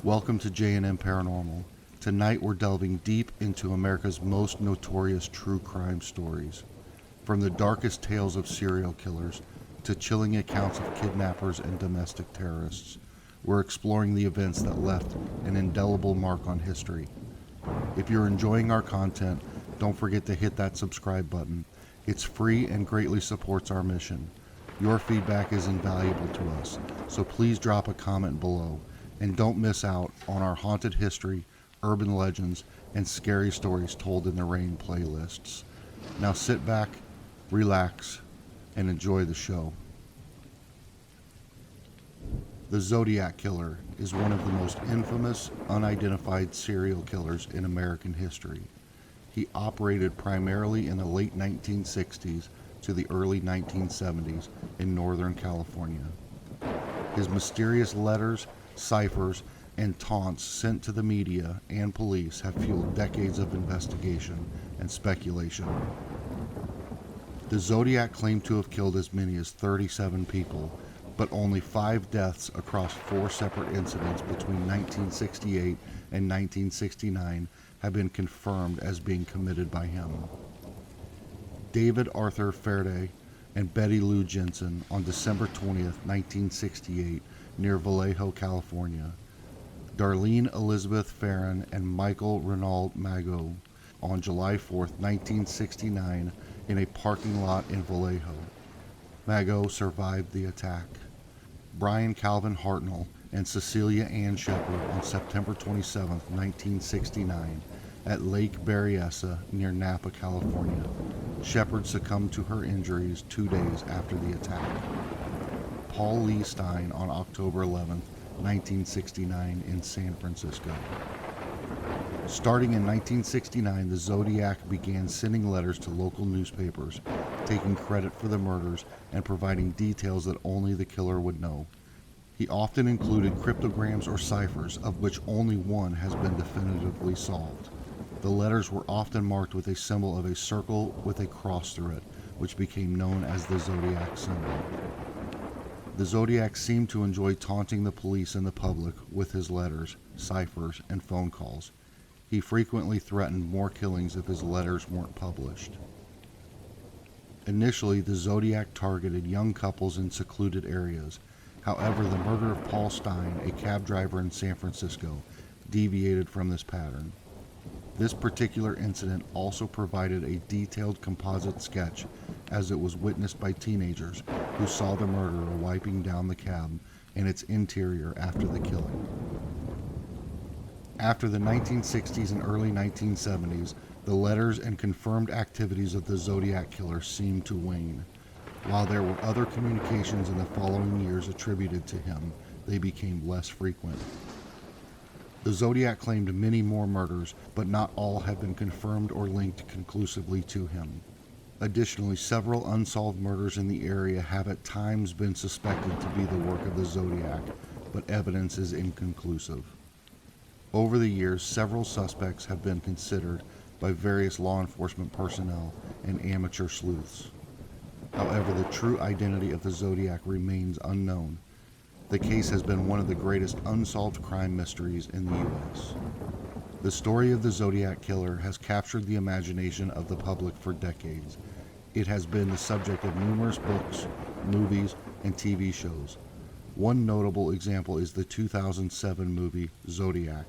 Welcome to J&M Paranormal. Tonight we're delving deep into America's most notorious true crime stories. From the darkest tales of serial killers to chilling accounts of kidnappers and domestic terrorists, we're exploring the events that left an indelible mark on history. If you're enjoying our content, don't forget to hit that subscribe button. It's free and greatly supports our mission. Your feedback is invaluable to us, so please drop a comment below. And don't miss out on our haunted history, urban legends, and scary stories told in the rain playlists. Now sit back, relax, and enjoy the show. The Zodiac Killer is one of the most infamous, unidentified serial killers in American history. He operated primarily in the late 1960s to the early 1970s in Northern California. His mysterious letters, ciphers, and taunts sent to the media and police have fueled decades of investigation and speculation. The Zodiac claimed to have killed as many as 37 people, but only 5 deaths across 4 separate incidents between 1968 and 1969 have been confirmed as being committed by him. David Arthur Faraday and Betty Lou Jensen on December 20th, 1968, near Vallejo, California. Darlene Elizabeth Farron and Michael Ronald Mago on July 4th, 1969, in a parking lot in Vallejo. Mago survived the attack. Brian Calvin Hartnell and Cecilia Ann Shepard on September 27th, 1969, at Lake Berryessa near Napa, California. Shepard succumbed to her injuries 2 days after the attack. Paul Lee Stein on October 11, 1969, in San Francisco. Starting in 1969, the Zodiac began sending letters to local newspapers, taking credit for the murders and providing details that only the killer would know. He often included cryptograms or ciphers, of which only one has been definitively solved. The letters were often marked with a symbol of a circle with a cross through it, which became known as the Zodiac symbol. The Zodiac seemed to enjoy taunting the police and the public with his letters, ciphers, and phone calls. He frequently threatened more killings if his letters weren't published. Initially, the Zodiac targeted young couples in secluded areas. However, the murder of Paul Stein, a cab driver in San Francisco, deviated from this pattern. This particular incident also provided a detailed composite sketch, as it was witnessed by teenagers who saw the murderer wiping down the cab and its interior after the killing. After the 1960s and early 1970s, the letters and confirmed activities of the Zodiac Killer seemed to wane. While there were other communications in the following years attributed to him, they became less frequent. The Zodiac claimed many more murders, but not all have been confirmed or linked conclusively to him. Additionally, several unsolved murders in the area have at times been suspected to be the work of the Zodiac, but evidence is inconclusive. Over the years, several suspects have been considered by various law enforcement personnel and amateur sleuths. However, the true identity of the Zodiac remains unknown. The case has been one of the greatest unsolved crime mysteries in the U.S. The story of the Zodiac Killer has captured the imagination of the public for decades. It has been the subject of numerous books, movies, and TV shows. One notable example is the 2007 movie Zodiac,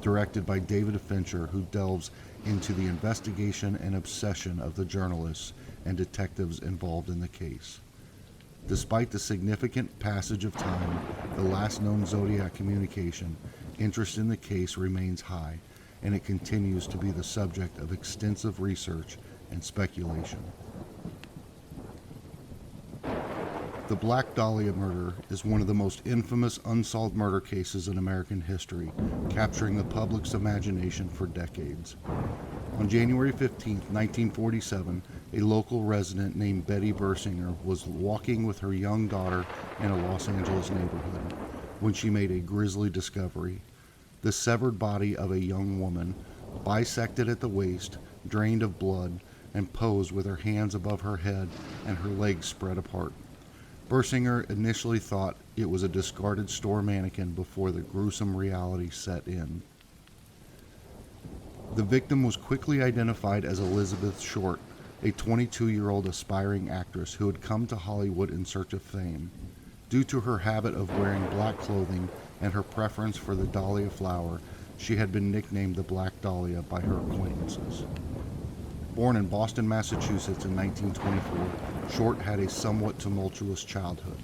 directed by David Fincher, who delves into the investigation and obsession of the journalists and detectives involved in the case. Despite the significant passage of time, the last known Zodiac communication, interest in the case remains high, and it continues to be the subject of extensive research and speculation. The Black Dahlia murder is one of the most infamous unsolved murder cases in American history, capturing the public's imagination for decades. On January 15, 1947, a local resident named Betty Bersinger was walking with her young daughter in a Los Angeles neighborhood when she made a grisly discovery: the severed body of a young woman, bisected at the waist, drained of blood, and posed with her hands above her head and her legs spread apart. Bersinger initially thought it was a discarded store mannequin before the gruesome reality set in. The victim was quickly identified as Elizabeth Short, a 22-year-old aspiring actress who had come to Hollywood in search of fame. Due to her habit of wearing black clothing and her preference for the dahlia flower, she had been nicknamed the Black Dahlia by her acquaintances. Born in Boston, Massachusetts in 1924, Short had a somewhat tumultuous childhood,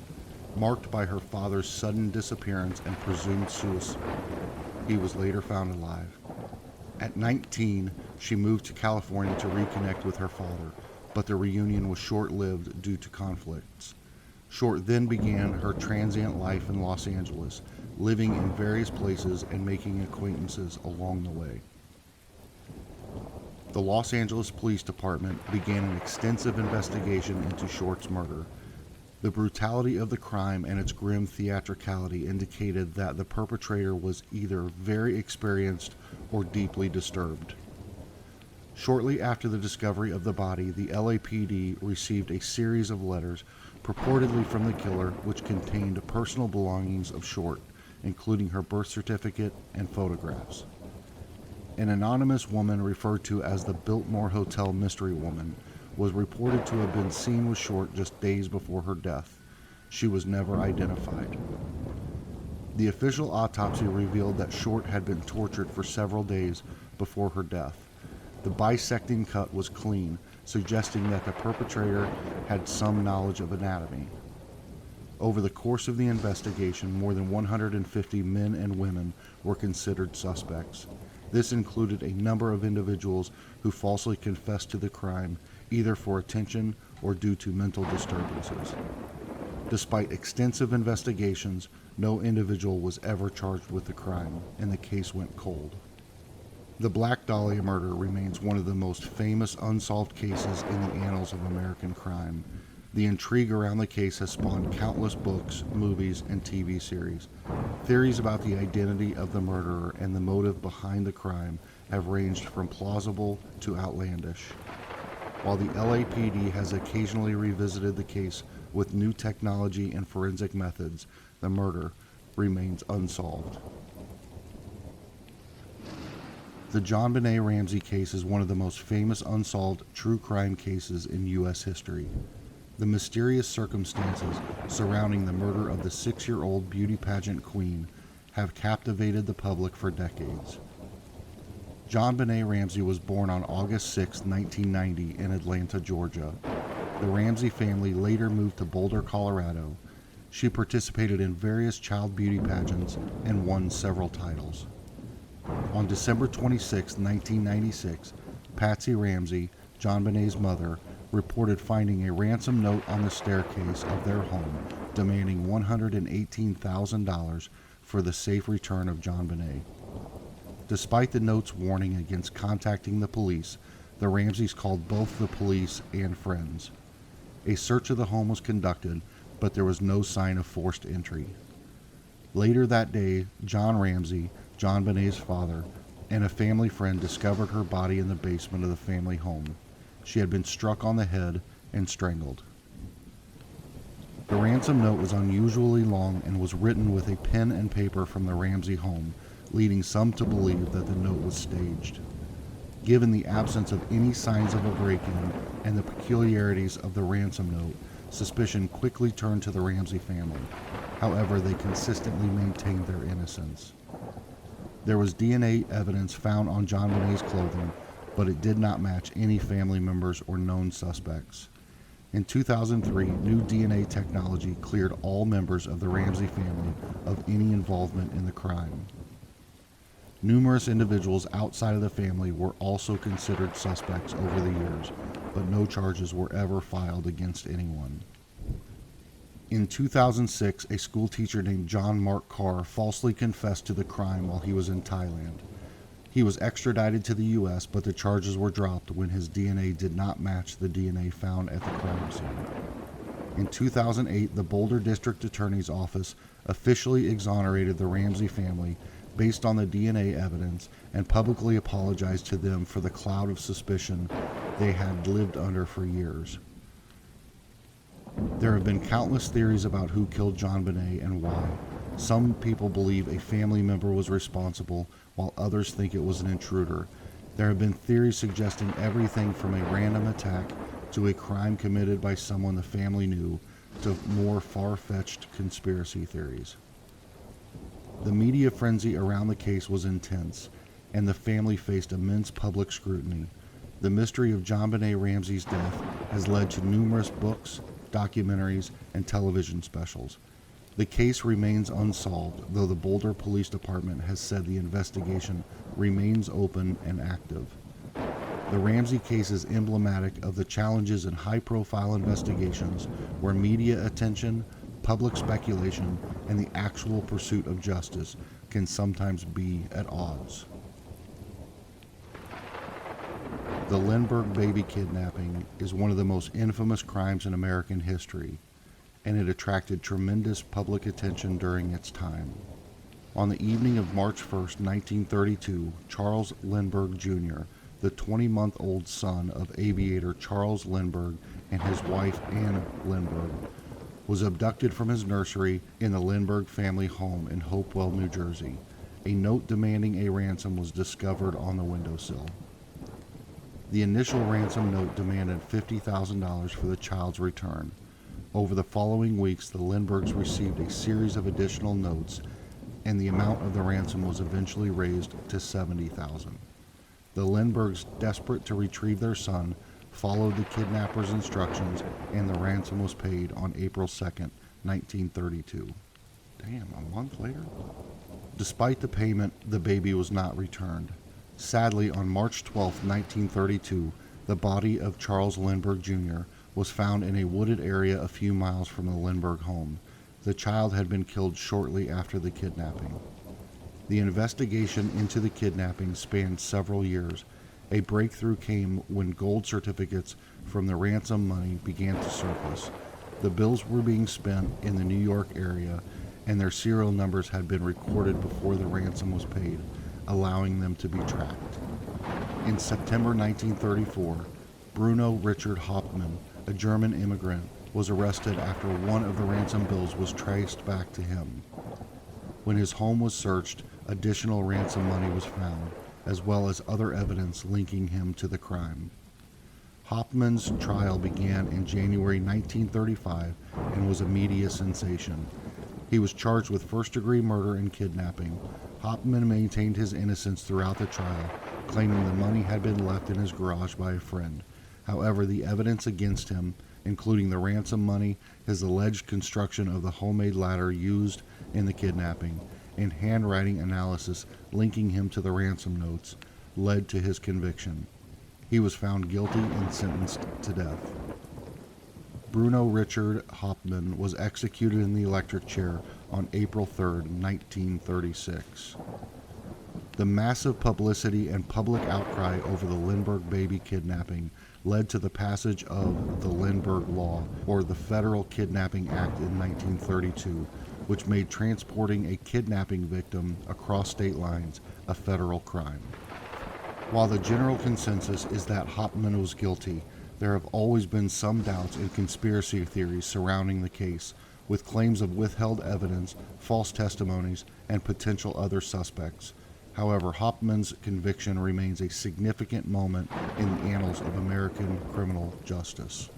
marked by her father's sudden disappearance and presumed suicide. He was later found alive. At 19, she moved to California to reconnect with her father, but the reunion was short-lived due to conflicts. Short then began her transient life in Los Angeles, living in various places and making acquaintances along the way. The Los Angeles Police Department began an extensive investigation into Short's murder. The brutality of the crime and its grim theatricality indicated that the perpetrator was either very experienced or deeply disturbed. Shortly after the discovery of the body, the LAPD received a series of letters purportedly from the killer, which contained personal belongings of Short, including her birth certificate and photographs. An anonymous woman referred to as the Biltmore Hotel Mystery Woman was reported to have been seen with Short just days before her death. She was never identified. The official autopsy revealed that Short had been tortured for several days before her death. The bisecting cut was clean, suggesting that the perpetrator had some knowledge of anatomy. Over the course of the investigation, more than 150 men and women were considered suspects. This included a number of individuals who falsely confessed to the crime, either for attention or due to mental disturbances. Despite extensive investigations, no individual was ever charged with the crime, and the case went cold. The Black Dahlia murder remains one of the most famous unsolved cases in the annals of American crime. The intrigue around the case has spawned countless books, movies, and TV series. Theories about the identity of the murderer and the motive behind the crime have ranged from plausible to outlandish. While the LAPD has occasionally revisited the case with new technology and forensic methods, the murder remains unsolved. The JonBenet Ramsey case is one of the most famous unsolved true crime cases in U.S. history. The mysterious circumstances surrounding the murder of the 6-year-old beauty pageant queen have captivated the public for decades. JonBenet Ramsey was born on August 6, 1990 in Atlanta, Georgia. The Ramsey family later moved to Boulder, Colorado. She participated in various child beauty pageants and won several titles. On December 26, 1996, Patsy Ramsey, JonBenet's mother, reported finding a ransom note on the staircase of their home demanding $118,000 for the safe return of JonBenet. Despite the note's warning against contacting the police, the Ramseys called both the police and friends. A search of the home was conducted, but there was no sign of forced entry. Later that day, John Ramsey, JonBenet's father, and a family friend discovered her body in the basement of the family home. She had been struck on the head and strangled. The ransom note was unusually long and was written with a pen and paper from the Ramsey home, leading some to believe that the note was staged. Given the absence of any signs of a break-in and the peculiarities of the ransom note, suspicion quickly turned to the Ramsey family. However, they consistently maintained their innocence. There was DNA evidence found on JonBenet's clothing, but it did not match any family members or known suspects. In 2003, new DNA technology cleared all members of the Ramsey family of any involvement in the crime. Numerous individuals outside of the family were also considered suspects over the years, but no charges were ever filed against anyone. In 2006, a school teacher named John Mark Carr falsely confessed to the crime while he was in Thailand. He was extradited to the U.S., but the charges were dropped when his DNA did not match the DNA found at the crime scene. In 2008, the Boulder District Attorney's Office officially exonerated the Ramsey family based on the DNA evidence and publicly apologized to them for the cloud of suspicion they had lived under for years. There have been countless theories about who killed JonBenet and why. Some people believe a family member was responsible, while others think it was an intruder. There have been theories suggesting everything from a random attack to a crime committed by someone the family knew to more far-fetched conspiracy theories. The media frenzy around the case was intense, and the family faced immense public scrutiny. The mystery of JonBenet Ramsey's death has led to numerous books, documentaries, and television specials. The case remains unsolved, though the Boulder Police Department has said the investigation remains open and active. The Ramsey case is emblematic of the challenges in high-profile investigations where media attention, public speculation, and the actual pursuit of justice can sometimes be at odds. The Lindbergh baby kidnapping is one of the most infamous crimes in American history, and it attracted tremendous public attention during its time. On the evening of March 1, 1932, Charles Lindbergh Jr., the 20-month-old son of aviator Charles Lindbergh and his wife Anne Lindbergh, was abducted from his nursery in the Lindbergh family home in Hopewell, New Jersey. A note demanding a ransom was discovered on the windowsill. The initial ransom note demanded $50,000 for the child's return. Over the following weeks, the Lindberghs received a series of additional notes, and the amount of the ransom was eventually raised to $70,000. The Lindberghs, desperate to retrieve their son, followed the kidnappers' instructions, and the ransom was paid on April 2, 1932. Damn, a month later? Despite the payment, the baby was not returned. Sadly, on March 12, 1932, the body of Charles Lindbergh Jr. was found in a wooded area a few miles from the Lindbergh home. The child had been killed shortly after the kidnapping. The investigation into the kidnapping spanned several years. A breakthrough came when gold certificates from the ransom money began to surface. The bills were being spent in the New York area, and their serial numbers had been recorded before the ransom was paid, allowing them to be tracked. In September 1934, Bruno Richard Hauptmann, a German immigrant, was arrested after one of the ransom bills was traced back to him. When his home was searched, additional ransom money was found, as well as other evidence linking him to the crime. Hauptmann's trial began in January 1935 and was a media sensation. He was charged with first-degree murder and kidnapping. Hauptmann maintained his innocence throughout the trial, claiming the money had been left in his garage by a friend. However, the evidence against him, including the ransom money, his alleged construction of the homemade ladder used in the kidnapping, and handwriting analysis linking him to the ransom notes, led to his conviction. He was found guilty and sentenced to death. Bruno Richard Hauptmann was executed in the electric chair on April 3, 1936. The massive publicity and public outcry over the Lindbergh baby kidnapping led to the passage of the Lindbergh Law, or the Federal Kidnapping Act, in 1932, which made transporting a kidnapping victim across state lines a federal crime. While the general consensus is that Hauptmann was guilty, there have always been some doubts and conspiracy theories surrounding the case, with claims of withheld evidence, false testimonies, and potential other suspects. However, Hauptmann's conviction remains a significant moment in the annals of American criminal justice.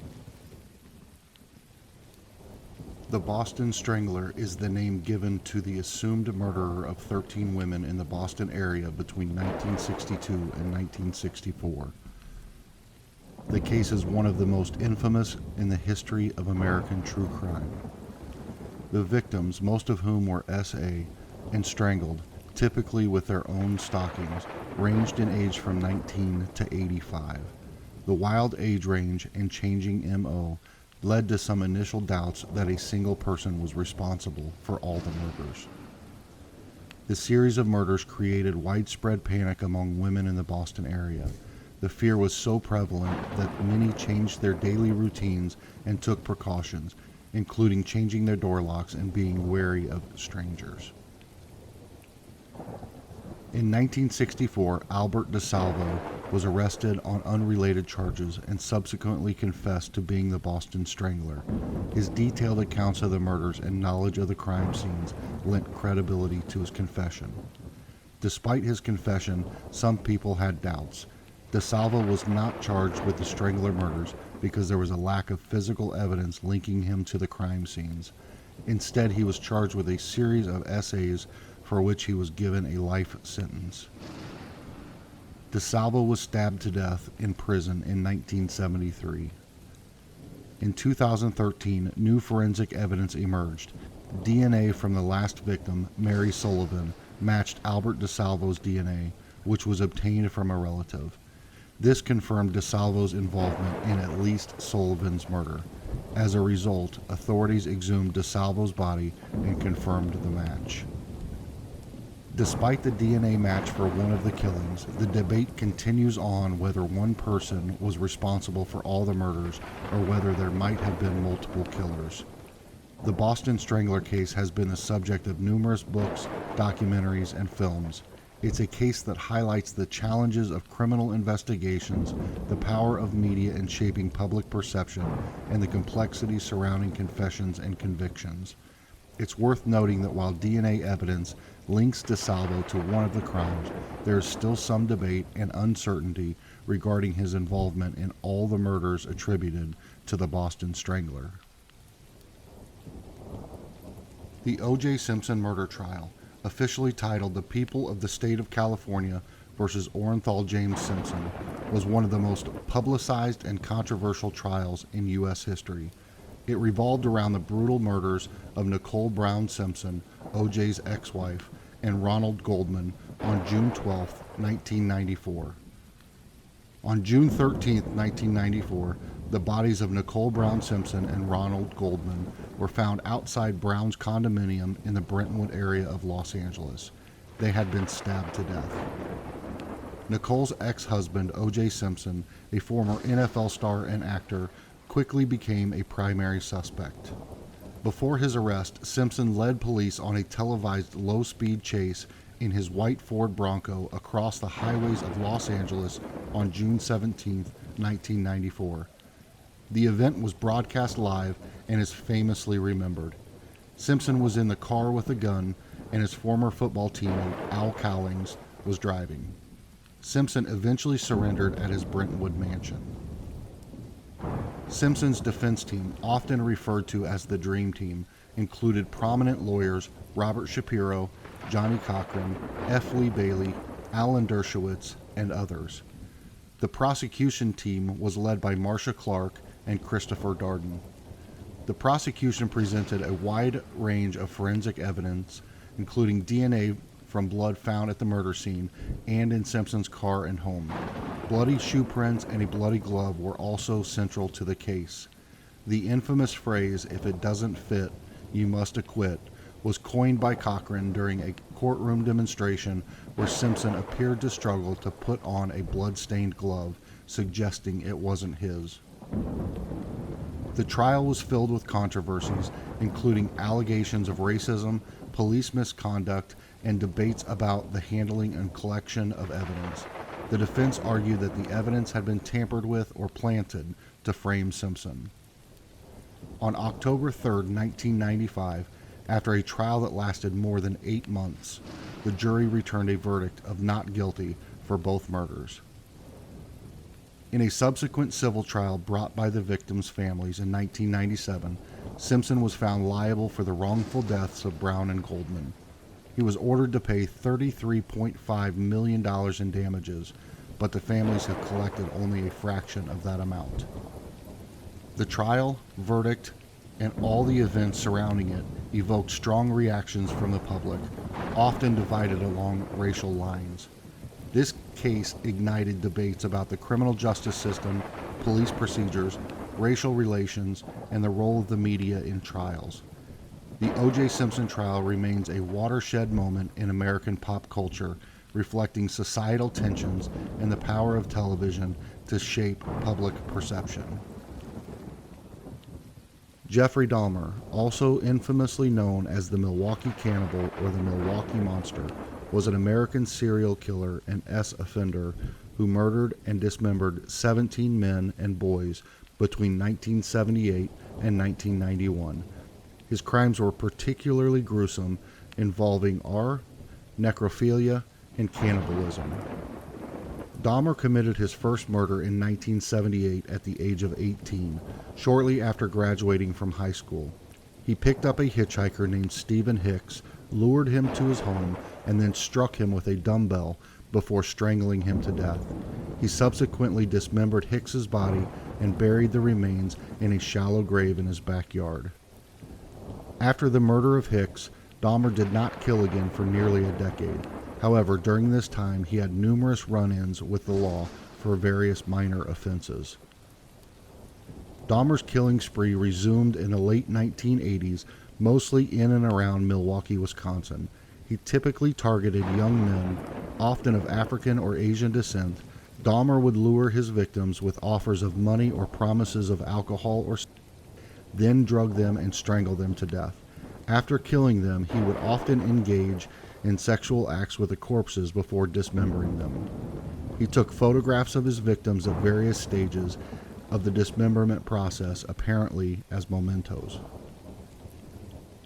The Boston Strangler is the name given to the assumed murderer of 13 women in the Boston area between 1962 and 1964. The case is one of the most infamous in the history of American true crime. The victims, most of whom were S.A. and strangled, typically with their own stockings, ranged in age from 19 to 85. The wild age range and changing M.O. led to some initial doubts that a single person was responsible for all the murders. The series of murders created widespread panic among women in the Boston area. The fear was so prevalent that many changed their daily routines and took precautions, including changing their door locks and being wary of strangers. In 1964, Albert DeSalvo, was arrested on unrelated charges and subsequently confessed to being the Boston Strangler. His detailed accounts of the murders and knowledge of the crime scenes lent credibility to his confession. Despite his confession, some people had doubts. DeSalvo was not charged with the Strangler murders because there was a lack of physical evidence linking him to the crime scenes. Instead, he was charged with a series of essays for which he was given a life sentence. DeSalvo was stabbed to death in prison in 1973. In 2013, new forensic evidence emerged. DNA from the last victim, Mary Sullivan, matched Albert DeSalvo's DNA, which was obtained from a relative. This confirmed DeSalvo's involvement in at least Sullivan's murder. As a result, authorities exhumed DeSalvo's body and confirmed the match. Despite the DNA match for one of the killings, the debate continues on whether one person was responsible for all the murders or whether there might have been multiple killers. The Boston Strangler case has been the subject of numerous books, documentaries, and films. It's a case that highlights the challenges of criminal investigations, the power of media in shaping public perception, and the complexity surrounding confessions and convictions. It's worth noting that while DNA evidence links DeSalvo to one of the crimes, there is still some debate and uncertainty regarding his involvement in all the murders attributed to the Boston Strangler. The O.J. Simpson murder trial, officially titled The People of the State of California versus Orenthal James Simpson, was one of the most publicized and controversial trials in U.S. history. It revolved around the brutal murders of Nicole Brown Simpson, O.J.'s ex-wife, and Ronald Goldman on June 12, 1994. On June 13, 1994, the bodies of Nicole Brown Simpson and Ronald Goldman were found outside Brown's condominium in the Brentwood area of Los Angeles. They had been stabbed to death. Nicole's ex-husband, O.J. Simpson, a former NFL star and actor, quickly became a primary suspect. Before his arrest, Simpson led police on a televised low-speed chase in his white Ford Bronco across the highways of Los Angeles on June 17, 1994. The event was broadcast live and is famously remembered. Simpson was in the car with a gun, and his former football teammate, Al Cowlings, was driving. Simpson eventually surrendered at his Brentwood mansion. Simpson's defense team, often referred to as the Dream Team, included prominent lawyers Robert Shapiro, Johnny Cochran, F. Lee Bailey, Alan Dershowitz, and others. The prosecution team was led by Marcia Clark and Christopher Darden. The prosecution presented a wide range of forensic evidence, including DNA from blood found at the murder scene and in Simpson's car and home. Bloody shoe prints and a bloody glove were also central to the case. The infamous phrase, "If it doesn't fit, you must acquit," was coined by Cochran during a courtroom demonstration where Simpson appeared to struggle to put on a blood-stained glove, suggesting it wasn't his. The trial was filled with controversies, including allegations of racism, police misconduct, and debates about the handling and collection of evidence. The defense argued that the evidence had been tampered with or planted to frame Simpson. On October 3, 1995, after a trial that lasted more than 8 months, the jury returned a verdict of not guilty for both murders. In a subsequent civil trial brought by the victims' families in 1997, Simpson was found liable for the wrongful deaths of Brown and Goldman. He was ordered to pay $33.5 million in damages, but the families have collected only a fraction of that amount. The trial, verdict, and all the events surrounding it evoked strong reactions from the public, often divided along racial lines. This case ignited debates about the criminal justice system, police procedures, racial relations, and the role of the media in trials. The O.J. Simpson trial remains a watershed moment in American pop culture, reflecting societal tensions and the power of television to shape public perception. Jeffrey Dahmer, also infamously known as the Milwaukee Cannibal or the Milwaukee Monster, was an American serial killer and offender who murdered and dismembered 17 men and boys between 1978 and 1991. His crimes were particularly gruesome, involving necrophilia, and cannibalism. Dahmer committed his first murder in 1978 at the age of 18, shortly after graduating from high school. He picked up a hitchhiker named Stephen Hicks, lured him to his home, and then struck him with a dumbbell before strangling him to death. He subsequently dismembered Hicks's body and buried the remains in a shallow grave in his backyard. After the murder of Hicks, Dahmer did not kill again for nearly a decade. However, during this time, he had numerous run-ins with the law for various minor offenses. Dahmer's killing spree resumed in the late 1980s, mostly in and around Milwaukee, Wisconsin. He typically targeted young men, often of African or Asian descent. Dahmer would lure his victims with offers of money or promises of alcohol or then drug them and strangle them to death. After killing them, he would often engage in sexual acts with the corpses before dismembering them. He took photographs of his victims at various stages of the dismemberment process, apparently as mementos.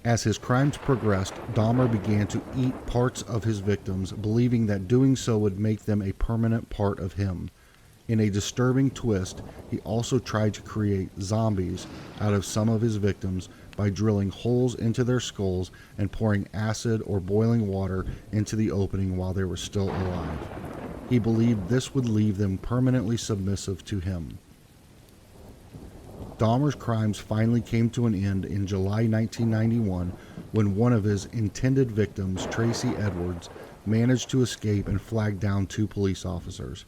As his crimes progressed, Dahmer began to eat parts of his victims, believing that doing so would make them a permanent part of him. In a disturbing twist, he also tried to create zombies out of some of his victims by drilling holes into their skulls and pouring acid or boiling water into the opening while they were still alive. He believed this would leave them permanently submissive to him. Dahmer's crimes finally came to an end in July 1991 when one of his intended victims, Tracy Edwards, managed to escape and flag down 2 police officers.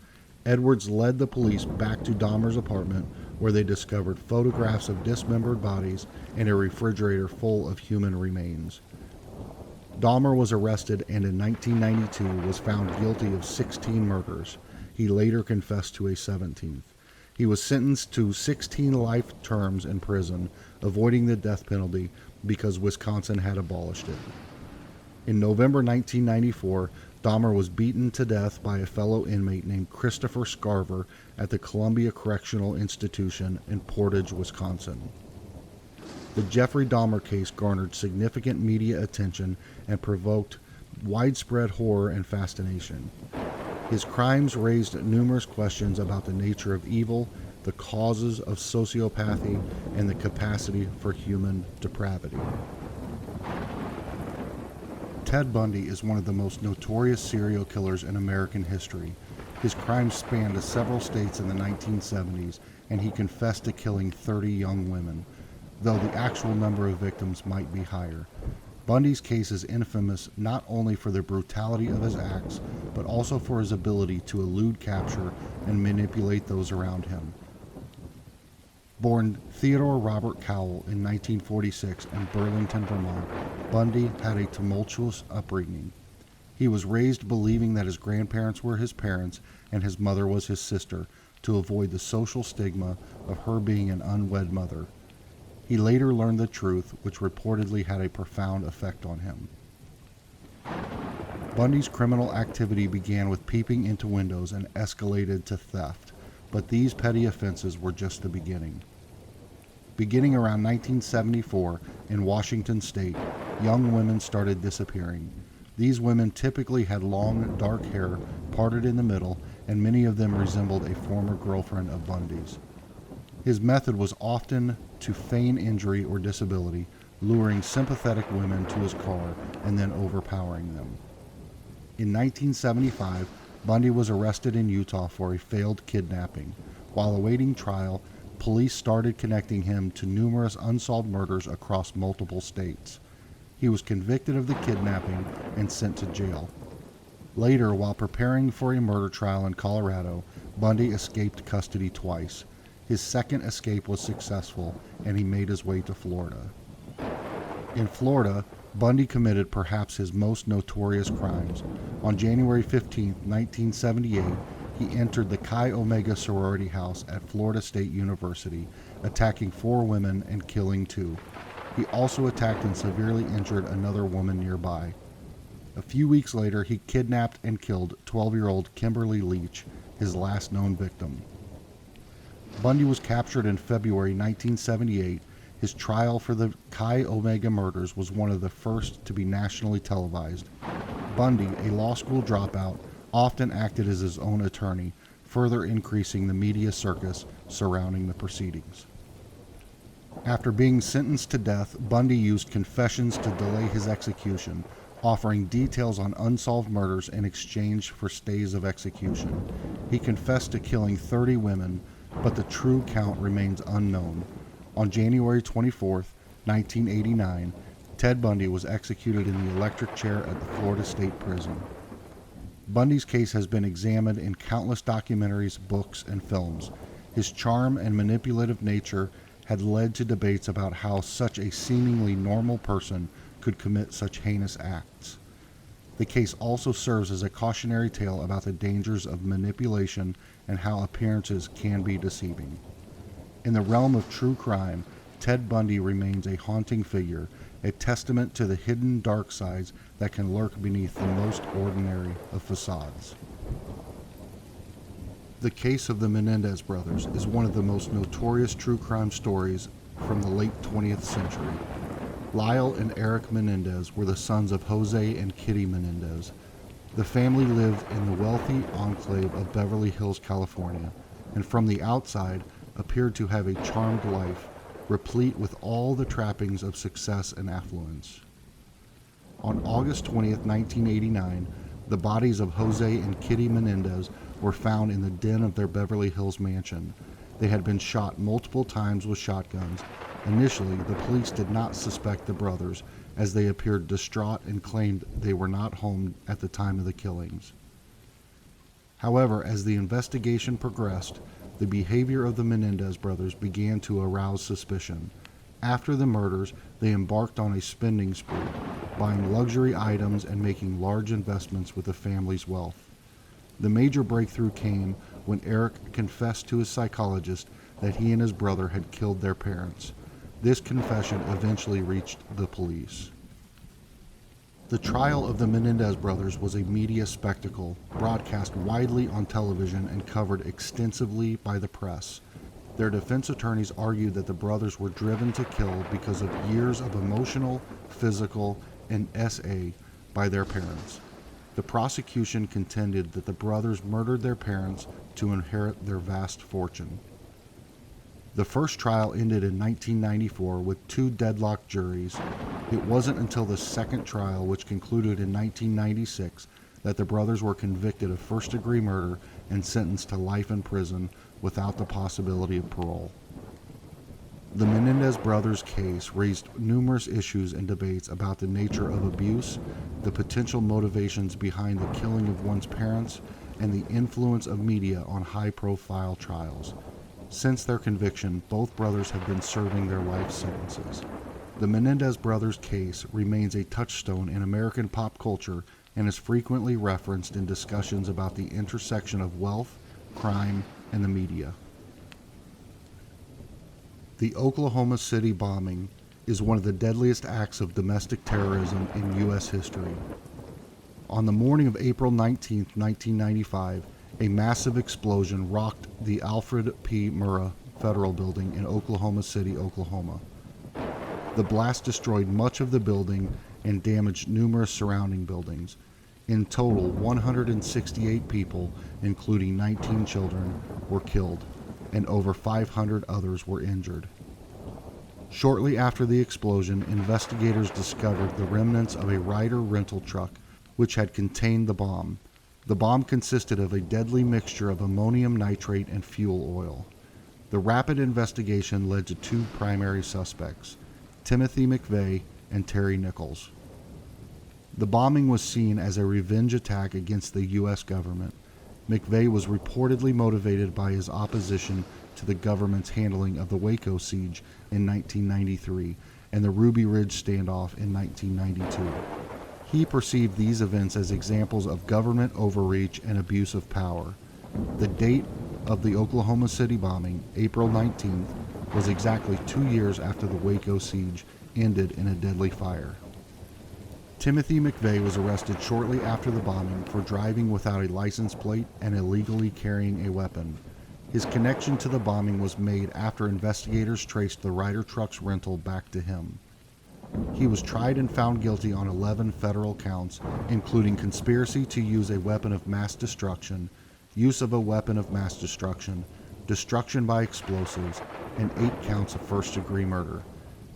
Edwards led the police back to Dahmer's apartment, where they discovered photographs of dismembered bodies and a refrigerator full of human remains. Dahmer was arrested and in 1992 was found guilty of 16 murders. He later confessed to a 17th. He was sentenced to 16 life terms in prison, avoiding the death penalty because Wisconsin had abolished it. In November 1994, Dahmer was beaten to death by a fellow inmate named Christopher Scarver at the Columbia Correctional Institution in Portage, Wisconsin. The Jeffrey Dahmer case garnered significant media attention and provoked widespread horror and fascination. His crimes raised numerous questions about the nature of evil, the causes of sociopathy, and the capacity for human depravity. Ted Bundy is one of the most notorious serial killers in American history. His crimes spanned several states in the 1970s, and he confessed to killing 30 young women, though the actual number of victims might be higher. Bundy's case is infamous not only for the brutality of his acts, but also for his ability to elude capture and manipulate those around him. Born Theodore Robert Cowell in 1946 in Burlington, Vermont, Bundy had a tumultuous upbringing. He was raised believing that his grandparents were his parents and his mother was his sister, to avoid the social stigma of her being an unwed mother. He later learned the truth, which reportedly had a profound effect on him. Bundy's criminal activity began with peeping into windows and escalated to theft, but these petty offenses were just the beginning. Beginning around 1974 in Washington state, young women started disappearing. These women typically had long, dark hair parted in the middle, and many of them resembled a former girlfriend of Bundy's. His method was often to feign injury or disability, luring sympathetic women to his car and then overpowering them. In 1975, Bundy was arrested in Utah for a failed kidnapping. While awaiting trial, police started connecting him to numerous unsolved murders across multiple states. He was convicted of the kidnapping and sent to jail. Later, while preparing for a murder trial in Colorado, Bundy escaped custody twice. His second escape was successful, and he made his way to Florida. In Florida, Bundy committed perhaps his most notorious crimes. On January 15, 1978, he entered the Chi Omega sorority house at Florida State University, attacking 4 women and killing 2. He also attacked and severely injured another woman nearby. A few weeks later, he kidnapped and killed 12-year-old Kimberly Leach his last known victim. Bundy was captured in February 1978. His trial for the Chi Omega murders was one of the first to be nationally televised. Bundy, a law school dropout, often acted as his own attorney, further increasing the media circus surrounding the proceedings. After being sentenced to death, Bundy used confessions to delay his execution, offering details on unsolved murders in exchange for stays of execution. He confessed to killing 30 women, but the true count remains unknown. On January 24, 1989, Ted Bundy was executed in the electric chair at the Florida State Prison. Bundy's case has been examined in countless documentaries, books, and films. His charm and manipulative nature had led to debates about how such a seemingly normal person could commit such heinous acts. The case also serves as a cautionary tale about the dangers of manipulation and how appearances can be deceiving. In the realm of true crime, Ted Bundy remains a haunting figure, a testament to the hidden dark sides that can lurk beneath the most ordinary of facades. The case of the Menendez brothers is one of the most notorious true crime stories from the late 20th century. Lyle and Eric Menendez were the sons of Jose and Kitty Menendez. The family lived in the wealthy enclave of Beverly Hills, California, and from the outside appeared to have a charmed life, replete with all the trappings of success and affluence. On August 20th, 1989, the bodies of Jose and Kitty Menendez were found in the den of their Beverly Hills mansion. They had been shot multiple times with shotguns. Initially, the police did not suspect the brothers, as they appeared distraught and claimed they were not home at the time of the killings. However, as the investigation progressed, the behavior of the Menendez brothers began to arouse suspicion. After the murders, they embarked on a spending spree, buying luxury items and making large investments with the family's wealth. The major breakthrough came when Eric confessed to his psychologist that he and his brother had killed their parents. This confession eventually reached the police. The trial of the Menendez brothers was a media spectacle, broadcast widely on television and covered extensively by the press. Their defense attorneys argued that the brothers were driven to kill because of years of emotional, physical, and SA by their parents. The prosecution contended that the brothers murdered their parents to inherit their vast fortune. The first trial ended in 1994 with 2 deadlocked juries. It wasn't until the second trial, which concluded in 1996, that the brothers were convicted of first-degree murder and sentenced to life in prison without the possibility of parole. The Menendez brothers' case raised numerous issues and debates about the nature of abuse, the potential motivations behind the killing of one's parents, and the influence of media on high-profile trials. Since their conviction, both brothers have been serving their life sentences. The Menendez brothers' case remains a touchstone in American pop culture and is frequently referenced in discussions about the intersection of wealth, crime, and the media. The Oklahoma City bombing is one of the deadliest acts of domestic terrorism in U.S. history. On the morning of April 19, 1995, a massive explosion rocked the Alfred P. Murrah Federal Building in Oklahoma City, Oklahoma. The blast destroyed much of the building and damaged numerous surrounding buildings. In total, 168 people, including 19 children, were killed, and over 500 others were injured. Shortly after the explosion, investigators discovered the remnants of a Ryder rental truck which had contained the bomb. The bomb consisted of a deadly mixture of ammonium nitrate and fuel oil. The rapid investigation led to 2 primary suspects, Timothy McVeigh and Terry Nichols. The bombing was seen as a revenge attack against the U.S. government. McVeigh was reportedly motivated by his opposition to the government's handling of the Waco siege in 1993 and the Ruby Ridge standoff in 1992. He perceived these events as examples of government overreach and abuse of power. The date of the Oklahoma City bombing, April 19th, was exactly 2 years after the Waco siege ended in a deadly fire. Timothy McVeigh was arrested shortly after the bombing for driving without a license plate and illegally carrying a weapon. His connection to the bombing was made after investigators traced the Ryder truck's rental back to him. He was tried and found guilty on 11 federal counts, including conspiracy to use a weapon of mass destruction, use of a weapon of mass destruction, destruction by explosives, and 8 counts of first-degree murder.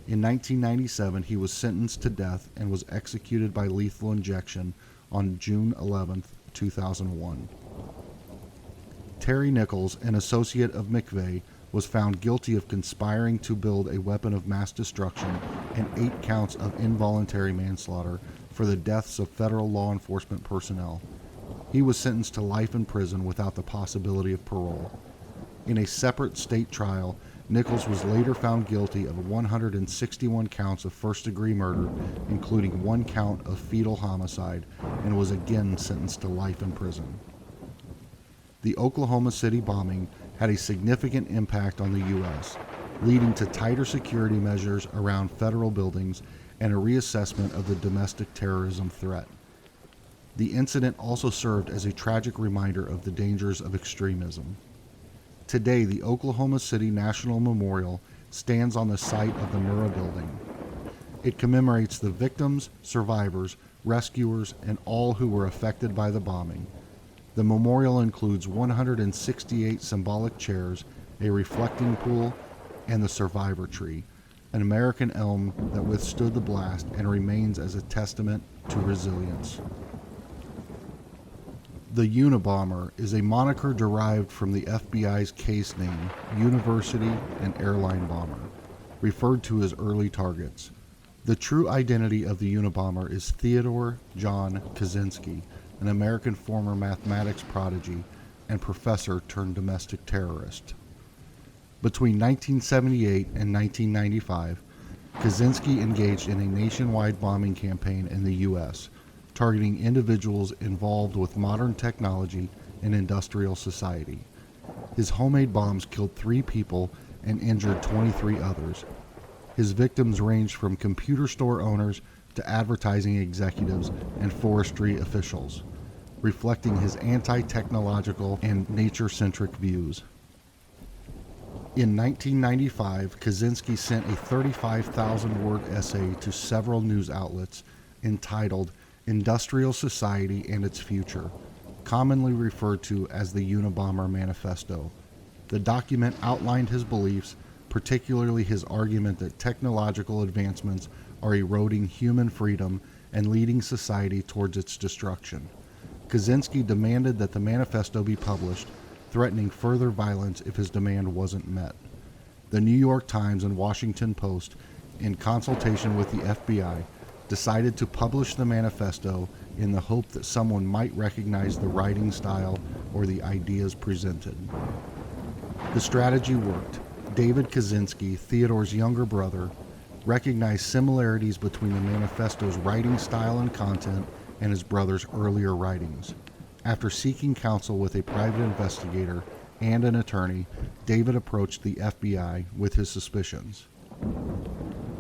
In 1997, he was sentenced to death and was executed by lethal injection on June 11, 2001. Terry Nichols, an associate of McVeigh, was found guilty of conspiring to build a weapon of mass destruction and 8 counts of involuntary manslaughter for the deaths of federal law enforcement personnel. He was sentenced to life in prison without the possibility of parole. In a separate state trial, Nichols was later found guilty of 161 counts of first-degree murder, including 1 count of fetal homicide, and was again sentenced to life in prison. The Oklahoma City bombing had a significant impact on the U.S., leading to tighter security measures around federal buildings and a reassessment of the domestic terrorism threat. The incident also served as a tragic reminder of the dangers of extremism. Today, the Oklahoma City National Memorial stands on the site of the Murrah building. It commemorates the victims, survivors, rescuers, and all who were affected by the bombing. The memorial includes 168 symbolic chairs, a reflecting pool, and the survivor tree, an American elm that withstood the blast and remains as a testament to resilience. The Unabomber is a moniker derived from the FBI's case name, University and Airline Bomber, referred to as early targets. The true identity of the Unabomber is Theodore John Kaczynski, an American former mathematics prodigy and professor turned domestic terrorist. Between 1978 and 1995, Kaczynski engaged in a nationwide bombing campaign in the U.S., targeting individuals involved with modern technology and industrial society. His homemade bombs killed 3 people and injured 23 others. His victims ranged from computer store owners to advertising executives and forestry officials, reflecting his anti-technological and nature-centric views. In 1995, Kaczynski sent a 35,000-word essay to several news outlets entitled Industrial Society and Its Future, commonly referred to as the Unabomber Manifesto. The document outlined his beliefs, particularly his argument that technological advancements are eroding human freedom and leading society towards its destruction. Kaczynski demanded that the manifesto be published, threatening further violence if his demand wasn't met. The New York Times and Washington Post, in consultation with the FBI, decided to publish the manifesto in the hope that someone might recognize the writing style or the ideas presented. The strategy worked. David Kaczynski, Theodore's younger brother, recognized similarities between the manifesto's writing style and content and his brother's earlier writings. After seeking counsel with a private investigator and an attorney, David approached the FBI with his suspicions.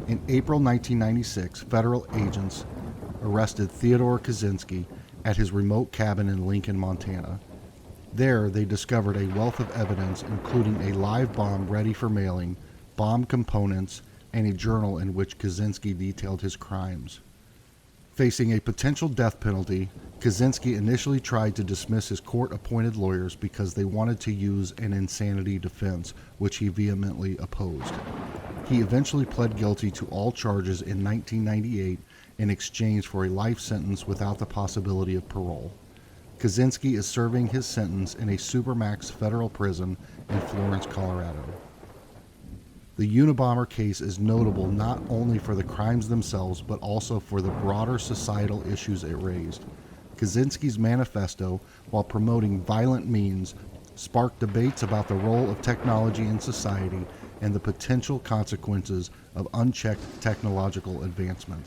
In April 1996, federal agents arrested Theodore Kaczynski at his remote cabin in Lincoln, Montana. There, they discovered a wealth of evidence, including a live bomb ready for mailing, bomb components, and a journal in which Kaczynski detailed his crimes. Facing a potential death penalty, Kaczynski initially tried to dismiss his court-appointed lawyers because they wanted to use an insanity defense, which he vehemently opposed. He eventually pled guilty to all charges in 1998 in exchange for a life sentence without the possibility of parole. Kaczynski is serving his sentence in a supermax federal prison in Florence, Colorado. The Unabomber case is notable not only for the crimes themselves, but also for the broader societal issues it raised. Kaczynski's manifesto, while promoting violent means, sparked debates about the role of technology in society and the potential consequences of unchecked technological advancement.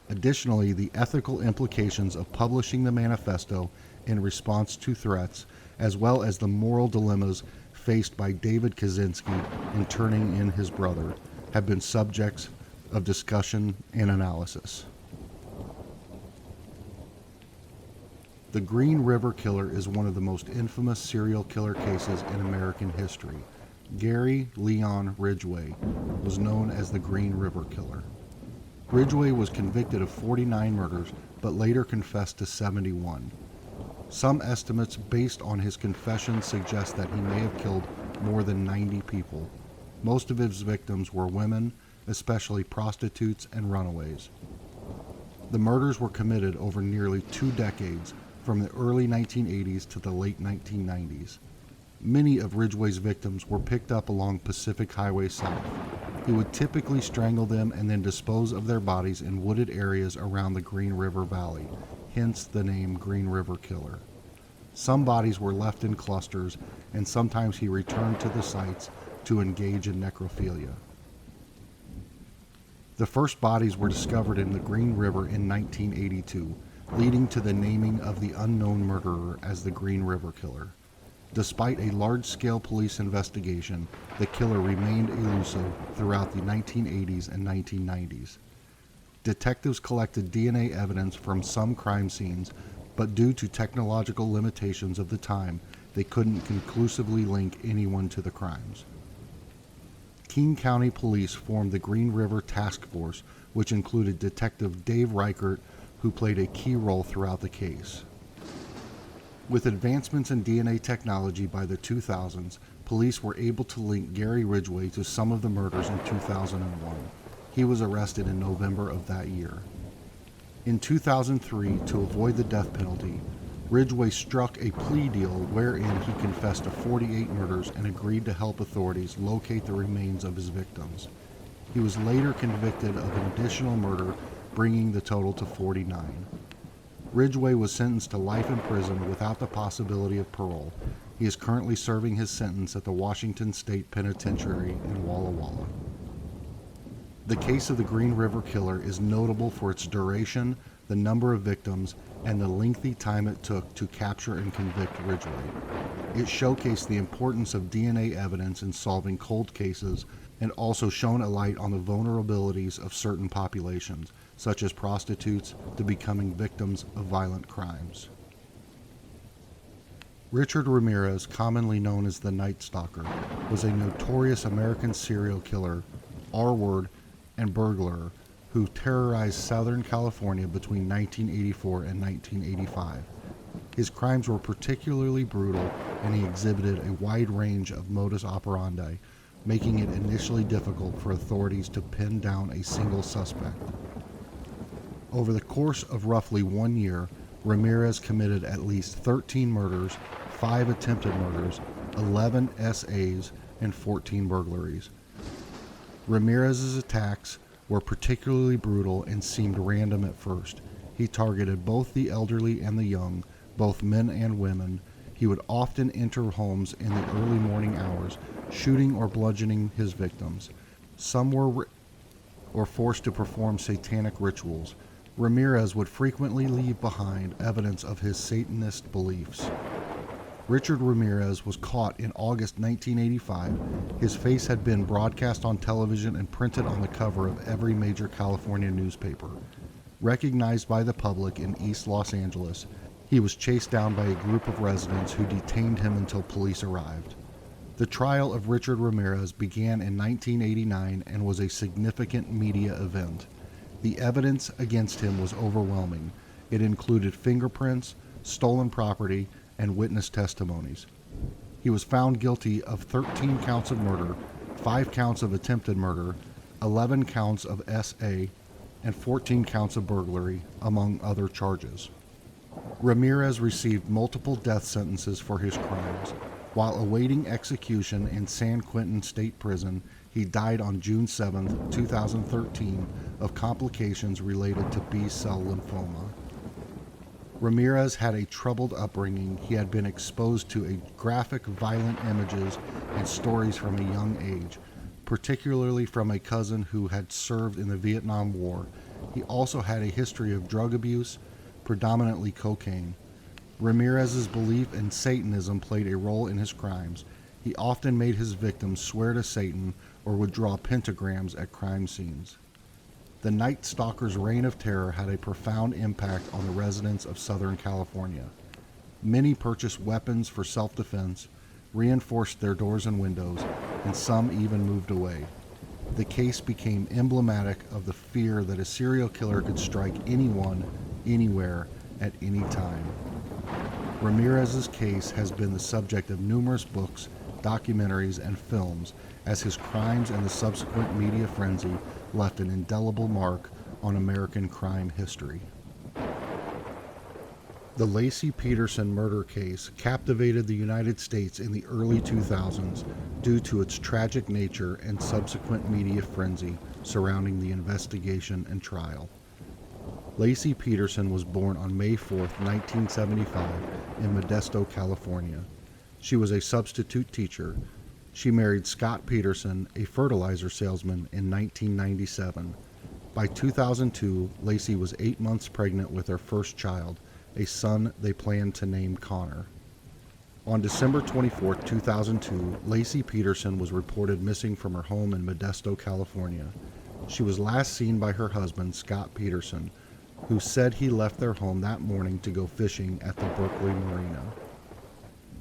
Additionally, the ethical implications of publishing the manifesto in response to threats, as well as the moral dilemmas faced by David Kaczynski in turning in his brother, have been subjects of discussion and analysis. The Green River Killer is one of the most infamous serial killer cases in American history. Gary Leon Ridgway was known as the Green River Killer. Ridgway was convicted of 49 murders, but later confessed to 71. Some estimates based on his confession suggest that he may have killed more than 90 people. Most of his victims were women, especially prostitutes and runaways. The murders were committed over nearly 2 decades, from the early 1980s to the late 1990s. Many of Ridgway's victims were picked up along Pacific Highway South. He would typically strangle them and then dispose of their bodies in wooded areas around the Green River Valley, hence the name Green River Killer. Some bodies were left in clusters, and sometimes he returned to the sites to engage in necrophilia. The first bodies were discovered in the Green River in 1982, leading to the naming of the unknown murderer as the Green River Killer. Despite a large-scale police investigation, the killer remained elusive throughout the 1980s and 1990s. Detectives collected DNA evidence from some crime scenes, but due to technological limitations of the time, they couldn't conclusively link anyone to the crimes. King County Police formed the Green River Task Force, which included Detective Dave Reichert, who played a key role throughout the case. With advancements in DNA technology by the 2000s, police were able to link Gary Ridgway to some of the murders in 2001. He was arrested in November of that year. In 2003, to avoid the death penalty, Ridgway struck a plea deal wherein he confessed to 48 murders and agreed to help authorities locate the remains of his victims. He was later convicted of an additional murder, bringing the total to 49. Ridgway was sentenced to life in prison without the possibility of parole. He is currently serving his sentence at the Washington State Penitentiary in Walla Walla. The case of the Green River Killer is notable for its duration, the number of victims, and the lengthy time it took to capture and convict Ridgway. It showcased the importance of DNA evidence in solving cold cases and also shone a light on the vulnerabilities of certain populations, such as prostitutes, to becoming victims of violent crimes. Richard Ramirez, commonly known as the Night Stalker, was a notorious American serial killer, R-word, and burglar who terrorized Southern California between 1984 and 1985. His crimes were particularly brutal, and he exhibited a wide range of modus operandi, making it initially difficult for authorities to pin down a single suspect. Over the course of roughly 1 year, Ramirez committed at least 13 murders, 5 attempted murders, 11 SAs, and 14 burglaries. Ramirez's attacks were particularly brutal and seemed random at first. He targeted both the elderly and the young, both men and women. He would often enter homes in the early morning hours, shooting or bludgeoning his victims. Some were forced to perform satanic rituals. Ramirez would frequently leave behind evidence of his Satanist beliefs. Richard Ramirez was caught in August 1985. His face had been broadcast on television and printed on the cover of every major California newspaper. Recognized by the public in East Los Angeles, he was chased down by a group of residents who detained him until police arrived. The trial of Richard Ramirez began in 1989 and was a significant media event. The evidence against him was overwhelming. It included fingerprints, stolen property, and witness testimonies. He was found guilty of 13 counts of murder, 5 counts of attempted murder, 11 counts of SA, and 14 counts of burglary, among other charges. Ramirez received multiple death sentences for his crimes. While awaiting execution in San Quentin State Prison, he died on June 7, 2013, of complications related to B-cell lymphoma. Ramirez had a troubled upbringing. He had been exposed to graphic, violent images and stories from a young age, particularly from a cousin who had served in the Vietnam War. He also had a history of drug abuse, predominantly cocaine. Ramirez's belief in Satanism played a role in his crimes. He often made his victims swear to Satan or would draw pentagrams at crime scenes. The Night Stalker's reign of terror had a profound impact on the residents of Southern California. Many purchased weapons for self-defense, reinforced their doors and windows, and some even moved away. The case became emblematic of the fear that a serial killer could strike anyone, anywhere, at any time. Ramirez's case has been the subject of numerous books, documentaries, and films, as his crimes and the subsequent media frenzy left an indelible mark on American crime history. The Laci Peterson murder case captivated the United States in the early 2000s due to its tragic nature and subsequent media frenzy surrounding the investigation and trial. Laci Peterson was born on May 4, 1975, in Modesto, California. She was a substitute teacher. She married Scott Peterson, a fertilizer salesman, in 1997. By 2002, Laci was 8 months pregnant with their first child, a son they planned to name Connor. On December 24, 2002, Laci Peterson was reported missing from her home in Modesto, California. She was last seen by her husband, Scott Peterson, who said he left their home that morning to go fishing at the Berkeley Marina.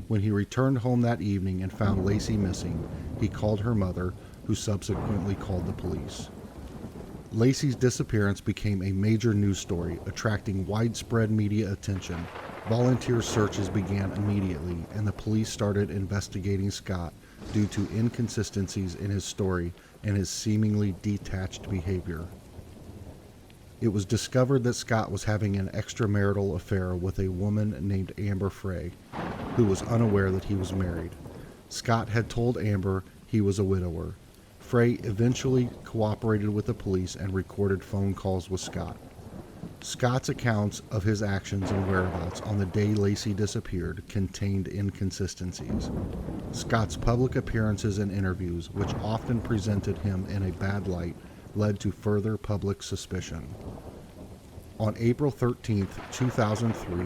When he returned home that evening and found Laci missing, he called her mother, who subsequently called the police. Laci's disappearance became a major news story, attracting widespread media attention. Volunteer searches began immediately, and the police started investigating Scott due to inconsistencies in his story and his seemingly detached behavior. It was discovered that Scott was having an extramarital affair with a woman named Amber Frey, who was unaware that he was married. Scott had told Amber he was a widower. Frey eventually cooperated with the police and recorded phone calls with Scott. Scott's accounts of his actions and whereabouts on the day Laci disappeared contained inconsistencies. Scott's public appearances and interviews, which often presented him in a bad light, led to further public suspicion. On April 13, 2003,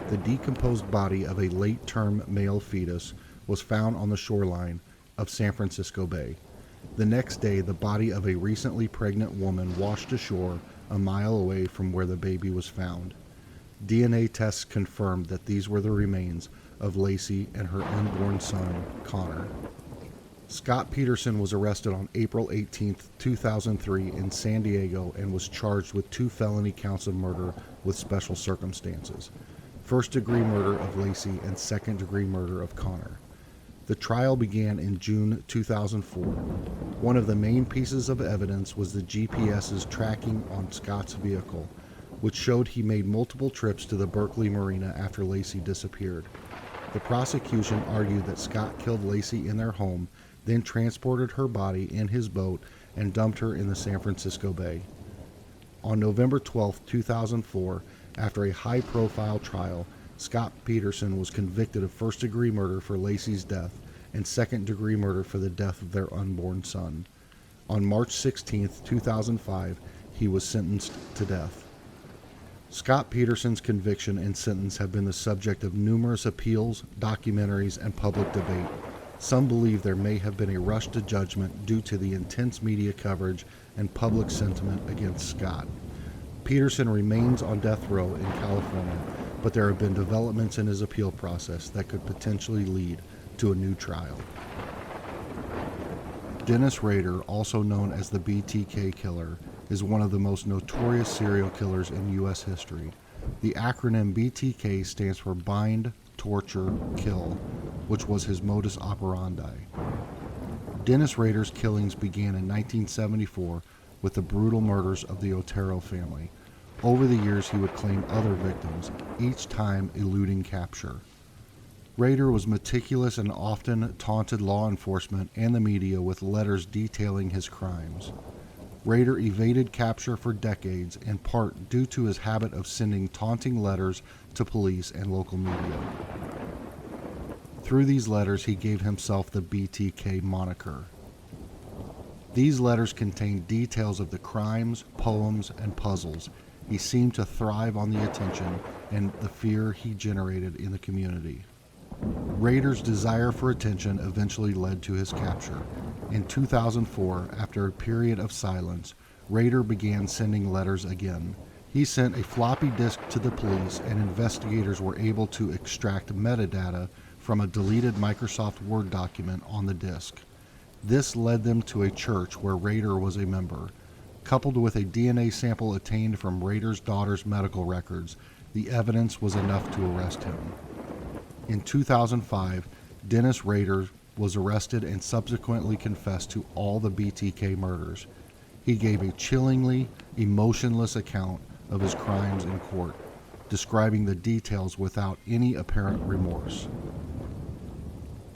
the decomposed body of a late-term male fetus was found on the shoreline of San Francisco Bay. The next day, the body of a recently pregnant woman washed ashore a mile away from where the baby was found. DNA tests confirmed that these were the remains of Laci and her unborn son, Connor. Scott Peterson was arrested on April 18, 2003 in San Diego and was charged with 2 felony counts of murder with special circumstances: first-degree murder of Laci and second-degree murder of Connor. The trial began in June 2004. One of the main pieces of evidence was the GPS's tracking on Scott's vehicle, which showed he made multiple trips to the Berkeley Marina after Laci disappeared. The prosecution argued that Scott killed Laci in their home, then transported her body in his boat and dumped her in the San Francisco Bay. On November 12, 2004, after a high-profile trial, Scott Peterson was convicted of first-degree murder for Laci's death and second-degree murder for the death of their unborn son. On March 16, 2005, he was sentenced to death. Scott Peterson's conviction and sentence have been the subject of numerous appeals, documentaries, and public debate. Some believe there may have been a rush to judgment due to the intense media coverage and public sentiment against Scott. Peterson remains on death row in California, but there have been developments in his appeal process that could potentially lead to a new trial. Dennis Rader, also known as the BTK Killer, is one of the most notorious serial killers in U.S. history. The acronym BTK stands for Bind, Torture, Kill, which was his modus operandi. Dennis Rader's killings began in 1974 with the brutal murders of the Otero family. Over the years, he would claim other victims, each time eluding capture. Rader was meticulous and often taunted law enforcement and the media with letters detailing his crimes. Rader evaded capture for decades, in part due to his habit of sending taunting letters to police and local media. Through these letters, he gave himself the BTK moniker. These letters contained details of the crimes, poems, and puzzles. He seemed to thrive on the attention and the fear he generated in the community. Rader's desire for attention eventually led to his capture. In 2004, after a period of silence, Rader began sending letters again. He sent a floppy disk to the police, and investigators were able to extract metadata from a deleted Microsoft Word document on the disk. This led them to a church where Rader was a member. Coupled with a DNA sample obtained from Rader's daughter's medical records, the evidence was enough to arrest him. In 2005, Dennis Rader was arrested and subsequently confessed to all the BTK murders. He gave a chillingly emotionless account of his crimes in court, describing the details without any apparent remorse.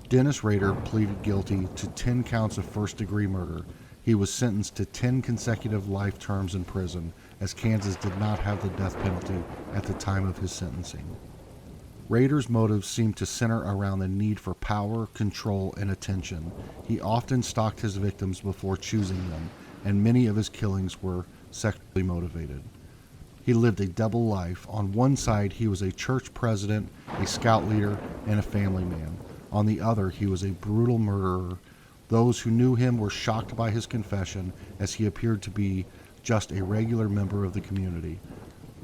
Dennis Rader pleaded guilty to 10 counts of first-degree murder. He was sentenced to 10 consecutive life terms in prison, as Kansas did not have the death penalty at the time of his sentencing. Rader's motives seemed to center around the need for power, control, and attention. He often stalked his victims before choosing them, and many of his killings were sexually motivated. He lived a double life. On one side, he was a church president, a scout leader, and a family man. On the other, he was a brutal murderer. Those who knew him were shocked by his confession, as he appeared to be just a regular member of the community.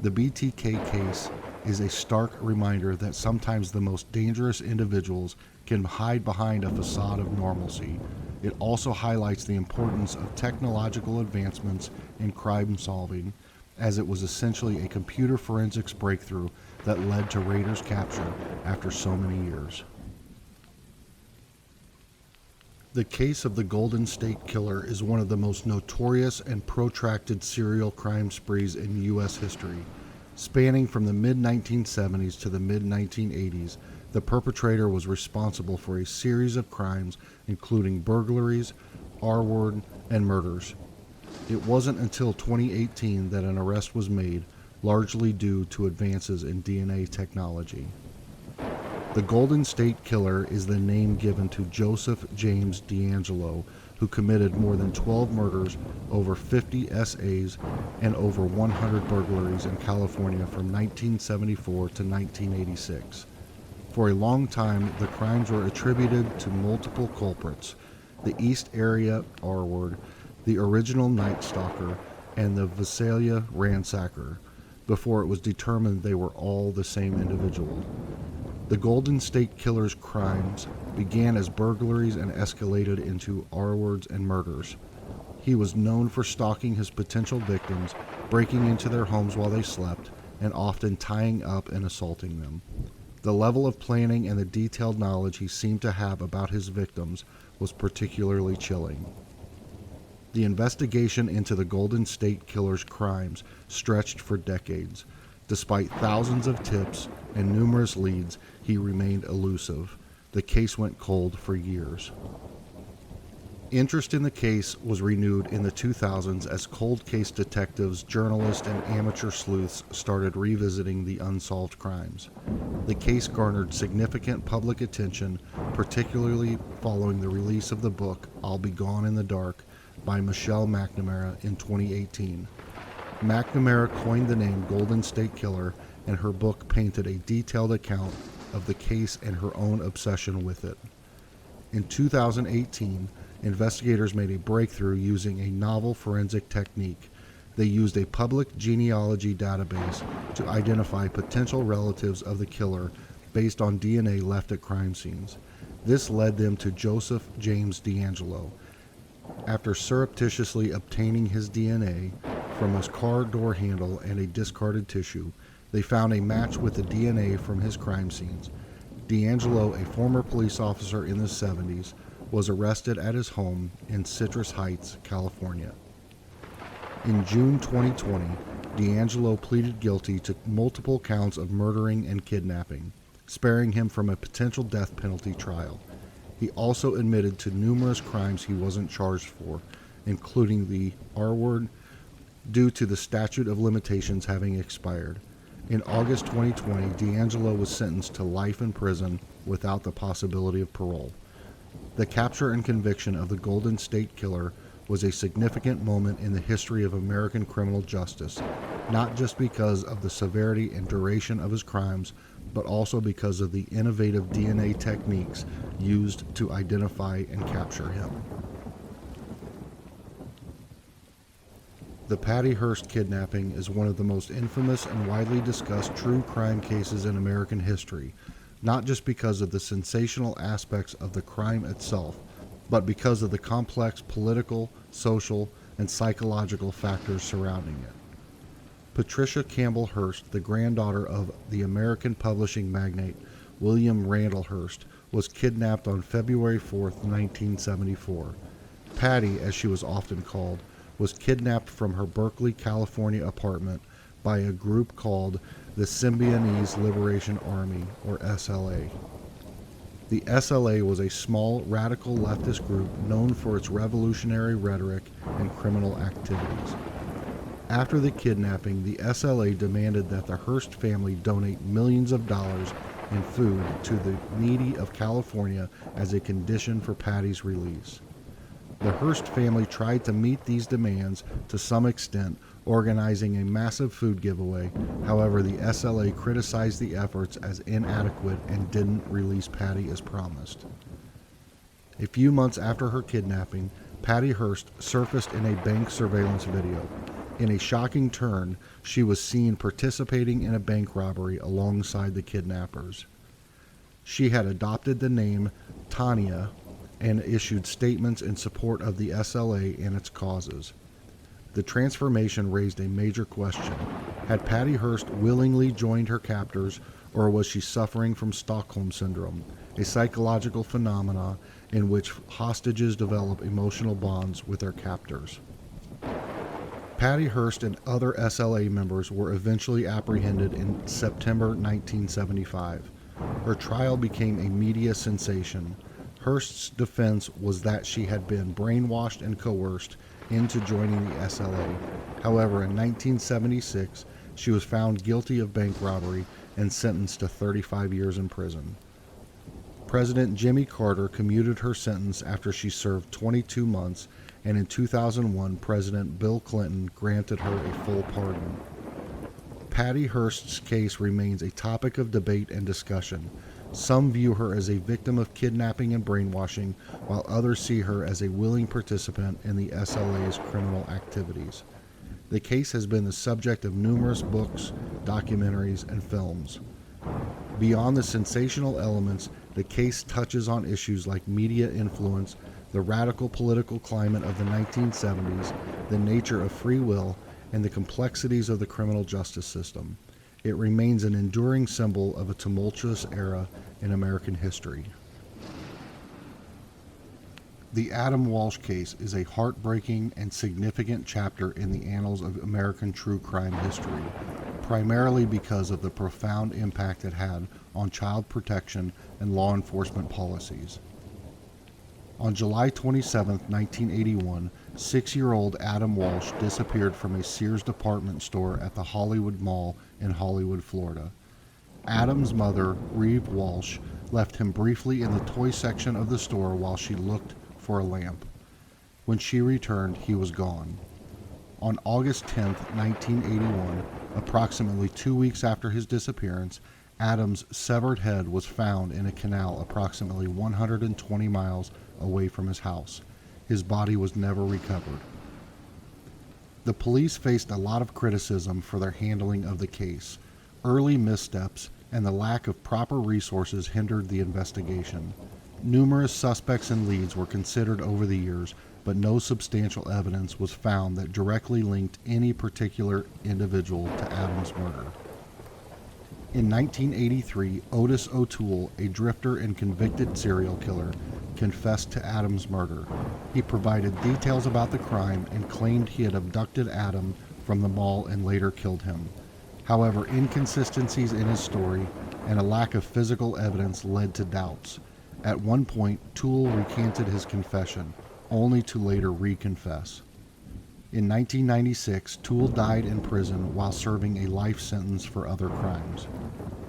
The BTK case is a stark reminder that sometimes the most dangerous individuals can hide behind a facade of normalcy. It also highlights the importance of technological advancements in crime solving, as it was essentially a computer forensics breakthrough that led to Rader's capture after so many years. The case of the Golden State Killer is one of the most notorious and protracted serial crime sprees in U.S. history. Spanning from the mid-1970s to the mid-1980s, the perpetrator was responsible for a series of crimes including burglaries, R-word, and murders. It wasn't until 2018 that an arrest was made, largely due to advances in DNA technology. The Golden State Killer is the name given to Joseph James DeAngelo, who committed more than 12 murders, over 50 SAs, and over 100 burglaries in California from 1974 to 1986. For a long time, the crimes were attributed to multiple culprits: the East Area R-word, the original Night Stalker, and the Visalia ransacker, before it was determined they were all the same individual. The Golden State Killer's crimes began as burglaries and escalated into R-words and murders. He was known for stalking his potential victims, breaking into their homes while they slept, and often tying up and assaulting them. The level of planning and the detailed knowledge he seemed to have about his victims was particularly chilling. The investigation into the Golden State Killer's crimes stretched for decades. Despite thousands of tips and numerous leads, he remained elusive. The case went cold for years. Interest in the case was renewed in the 2000s as cold case detectives, journalists, and amateur sleuths started revisiting the unsolved crimes. The case garnered significant public attention, particularly following the release of the book I'll Be Gone in the Dark by Michelle McNamara in 2018. McNamara coined the name Golden State Killer, and her book painted a detailed account of the case and her own obsession with it. In 2018, investigators made a breakthrough using a novel forensic technique. They used a public genealogy database to identify potential relatives of the killer based on DNA left at crime scenes. This led them to Joseph James DeAngelo. After surreptitiously obtaining his DNA from his car door handle and a discarded tissue, they found a match with the DNA from his crime scenes. DeAngelo, a former police officer in the 70s, was arrested at his home in Citrus Heights, California. In June 2020, DeAngelo pleaded guilty to multiple counts of murdering and kidnapping, sparing him from a potential death penalty trial. He also admitted to numerous crimes he wasn't charged for, including the R-word, due to the statute of limitations having expired. In August 2020, DeAngelo was sentenced to life in prison without the possibility of parole. The capture and conviction of the Golden State Killer was a significant moment in the history of American criminal justice, not just because of the severity and duration of his crimes, but also because of the innovative DNA techniques used to identify and capture him. The Patty Hearst kidnapping is one of the most infamous and widely discussed true crime cases in American history, not just because of the sensational aspects of the crime itself, but because of the complex political, social, and psychological factors surrounding it. Patricia Campbell Hearst, the granddaughter of the American publishing magnate William Randall Hearst, was kidnapped on February 4, 1974. Patty, as she was often called, was kidnapped from her Berkeley, California apartment by a group called the Symbionese Liberation Army, or SLA. The SLA was a small, radical leftist group known for its revolutionary rhetoric and criminal activities. After the kidnapping, the SLA demanded that the Hearst family donate millions of dollars in food to the needy of California as a condition for Patty's release. The Hearst family tried to meet these demands to some extent, organizing a massive food giveaway. However, the SLA criticized the efforts as inadequate and didn't release Patty as promised. A few months after her kidnapping, Patty Hearst surfaced in a bank surveillance video. In a shocking turn, she was seen participating in a bank robbery alongside the kidnappers. She had adopted the name Tanya and issued statements in support of the SLA and its causes. The transformation raised a major question. Had Patty Hearst willingly joined her captors, or was she suffering from Stockholm Syndrome, a psychological phenomenon in which hostages develop emotional bonds with their captors? Patty Hearst and other SLA members were eventually apprehended in September 1975. Her trial became a media sensation. Hearst's defense was that she had been brainwashed and coerced into joining the SLA. However, in 1976, she was found guilty of bank robbery and sentenced to 35 years in prison. President Jimmy Carter commuted her sentence after she served 22 months, and in 2001, President Bill Clinton granted her a full pardon. Patty Hearst's case remains a topic of debate and discussion. Some view her as a victim of kidnapping and brainwashing, while others see her as a willing participant in the SLA's criminal activities. The case has been the subject of numerous books, documentaries, and films. Beyond the sensational elements, the case touches on issues like media influence, the radical political climate of the 1970s, the nature of free will, and the complexities of the criminal justice system. It remains an enduring symbol of a tumultuous era in American history. The Adam Walsh case is a heartbreaking and significant chapter in the annals of American true crime history, primarily because of the profound impact it had on child protection and law enforcement policies. On July 27, 1981, 6-year-old Adam Walsh disappeared from a Sears department store at the Hollywood Mall in Hollywood, Florida. Adam's mother, Reeve Walsh, left him briefly in the toy section of the store while she looked for a lamp. When she returned, he was gone. On August 10, 1981, approximately 2 weeks after his disappearance, Adam's severed head was found in a canal approximately 120 miles away from his house. His body was never recovered. The police faced a lot of criticism for their handling of the case. Early missteps and the lack of proper resources hindered the investigation. Numerous suspects and leads were considered over the years, but no substantial evidence was found that directly linked any particular individual to Adam's murder. In 1983, Otis O'Toole, a drifter and convicted serial killer, confessed to Adam's murder. He provided details about the crime and claimed he had abducted Adam from the mall and later killed him. However, inconsistencies in his story and a lack of physical evidence led to doubts. At one point, Toole recanted his confession, only to later reconfess. In 1996, Toole died in prison while serving a life sentence for other crimes.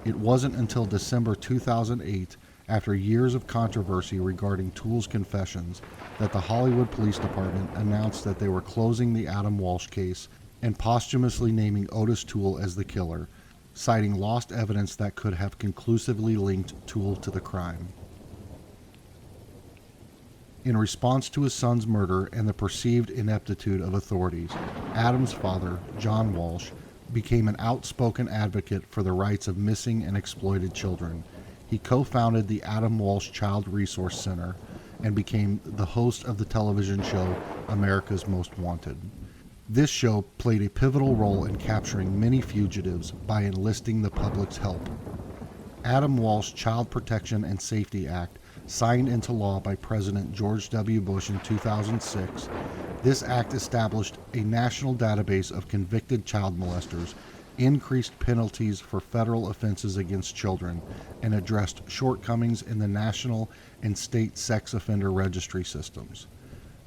It wasn't until December 2008, after years of controversy regarding Toole's confessions, that the Hollywood Police Department announced that they were closing the Adam Walsh case and posthumously naming Otis Toole as the killer, citing lost evidence that could have conclusively linked Toole to the crime. In response to his son's murder and the perceived ineptitude of authorities, Adam's father, John Walsh, became an outspoken advocate for the rights of missing and exploited children. He co-founded the Adam Walsh Child Resource Center and became the host of the television show America's Most Wanted. This show played a pivotal role in capturing many fugitives by enlisting the public's help. Adam Walsh Child Protection and Safety Act, signed into law by President George W. Bush in 2006, this act established a national database of convicted child molesters, increased penalties for federal offenses against children, and addressed shortcomings in the national and state sex offender registry systems.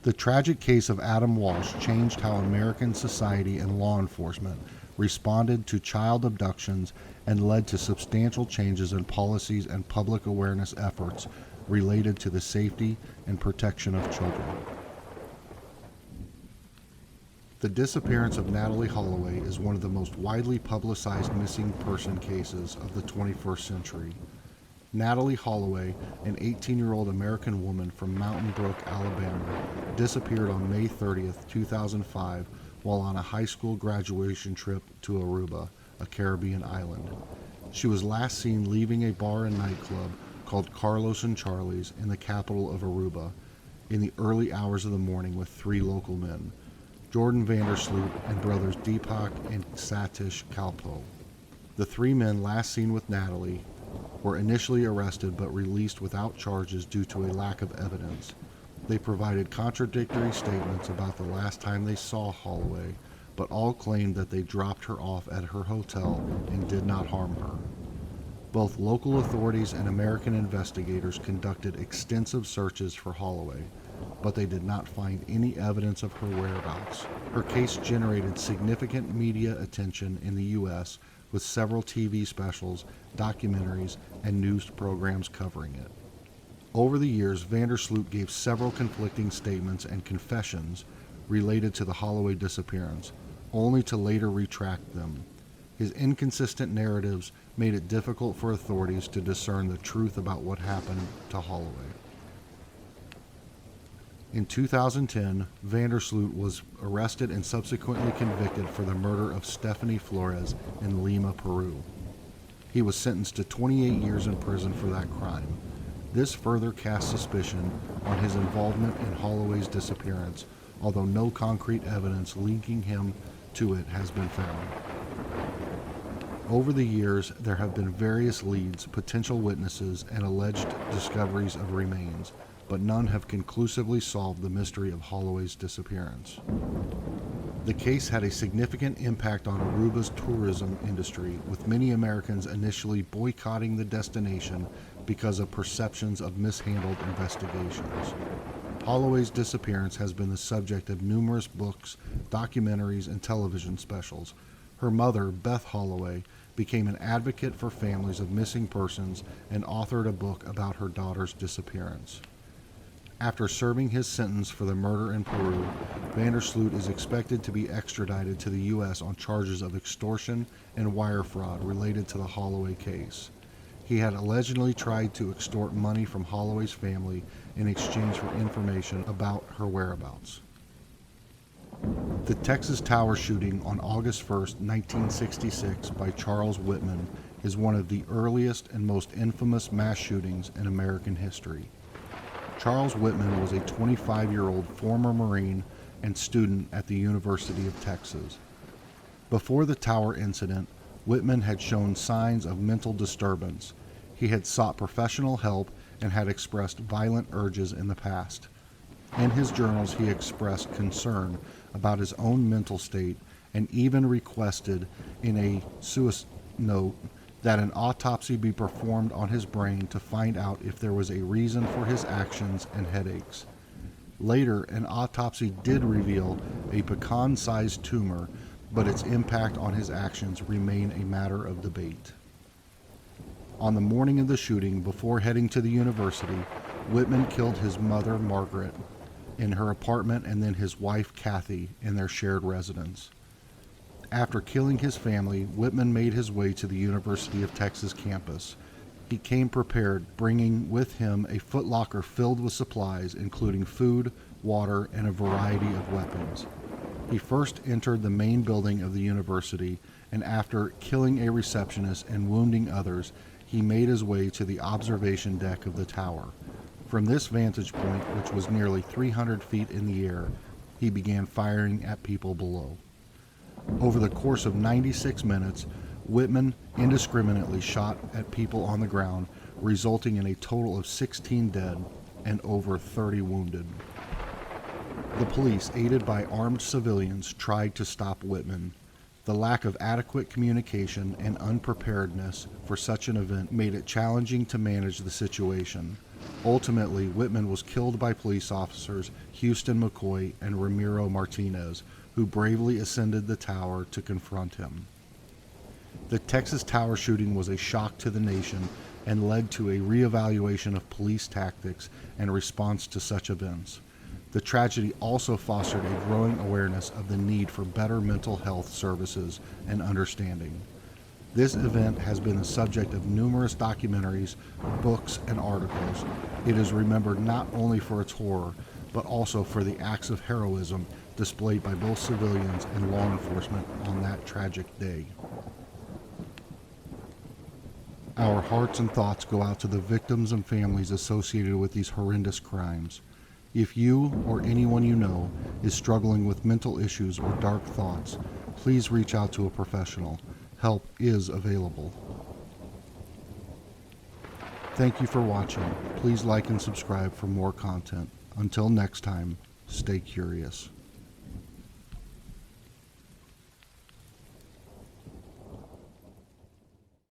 The tragic case of Adam Walsh changed how American society and law enforcement responded to child abductions and led to substantial changes in policies and public awareness efforts related to the safety and protection of children. The disappearance of Natalie Holloway is one of the most widely publicized missing person cases of the 21st century. Natalie Holloway, an 18-year-old American woman from Mountain Brook, Alabama, disappeared on May 30th, 2005, while on a high school graduation trip to Aruba, a Caribbean island. She was last seen leaving a bar and nightclub called Carlos and Charlie's in the capital of Aruba in the early hours of the morning with 3 local men, Jordan Vandersloot and brothers Deepak and Satish Kalpo. The 3 men last seen with Natalie were initially arrested but released without charges due to a lack of evidence. They provided contradictory statements about the last time they saw Holloway, but all claimed that they dropped her off at her hotel and did not harm her. Both local authorities and American investigators conducted extensive searches for Holloway, but they did not find any evidence of her whereabouts. Her case generated significant media attention in the U.S., with several TV specials, documentaries, and news programs covering it. Over the years, Vandersloot gave several conflicting statements and confessions related to the Holloway disappearance, only to later retract them. His inconsistent narratives made it difficult for authorities to discern the truth about what happened to Holloway. In 2010, Vandersloot was arrested and subsequently convicted for the murder of Stephanie Flores in Lima, Peru. He was sentenced to 28 years in prison for that crime. This further cast suspicion on his involvement in Holloway's disappearance, although no concrete evidence linking him to it has been found. Over the years, there have been various leads, potential witnesses, and alleged discoveries of remains, but none have conclusively solved the mystery of Holloway's disappearance. The case had a significant impact on Aruba's tourism industry, with many Americans initially boycotting the destination because of perceptions of mishandled investigations. Holloway's disappearance has been the subject of numerous books, documentaries, and television specials. Her mother, Beth Holloway, became an advocate for families of missing persons and authored a book about her daughter's disappearance. After serving his sentence for the murder in Peru, Vandersloot is expected to be extradited to the U.S. on charges of extortion and wire fraud related to the Holloway case. He had allegedly tried to extort money from Holloway's family in exchange for information about her whereabouts. The Texas Tower shooting on August 1, 1966 by Charles Whitman is one of the earliest and most infamous mass shootings in American history. Charles Whitman was a 25-year-old former Marine and student at the University of Texas. Before the tower incident, Whitman had shown signs of mental disturbance. He had sought professional help and had expressed violent urges in the past. In his journals, he expressed concern about his own mental state and even requested in a suicide note that an autopsy be performed on his brain to find out if there was a reason for his actions and headaches. Later, an autopsy did reveal a pecan-sized tumor, but its impact on his actions remained a matter of debate. On the morning of the shooting, before heading to the university, Whitman killed his mother, Margaret, in her apartment, and then his wife, Kathy, in their shared residence. After killing his family, Whitman made his way to the University of Texas campus. He came prepared, bringing with him a footlocker filled with supplies, including food, water, and a variety of weapons. He first entered the main building of the university, and after killing a receptionist and wounding others, he made his way to the observation deck of the tower. From this vantage point, which was nearly 300 feet in the air, he began firing at people below. Over the course of 96 minutes, Whitman indiscriminately shot at people on the ground, resulting in a total of 16 dead and over 30 wounded. The police, aided by armed civilians, tried to stop Whitman. The lack of adequate communication and unpreparedness for such an event made it challenging to manage the situation. Ultimately, Whitman was killed by police officers Houston McCoy and Ramiro Martinez, who bravely ascended the tower to confront him. The Texas Tower shooting was a shock to the nation and led to a reevaluation of police tactics and response to such events. The tragedy also fostered a growing awareness of the need for better mental health services and understanding. This event has been the subject of numerous documentaries, books, and articles. It is remembered not only for its horror, but also for the acts of heroism displayed by both civilians and law enforcement on that tragic day. Our hearts and thoughts go out to the victims and families associated with these horrendous crimes. If you or anyone you know is struggling with mental issues or dark thoughts, please reach out to a professional. Help is available. Thank you for watching. Please like and subscribe for more content. Until next time, stay curious.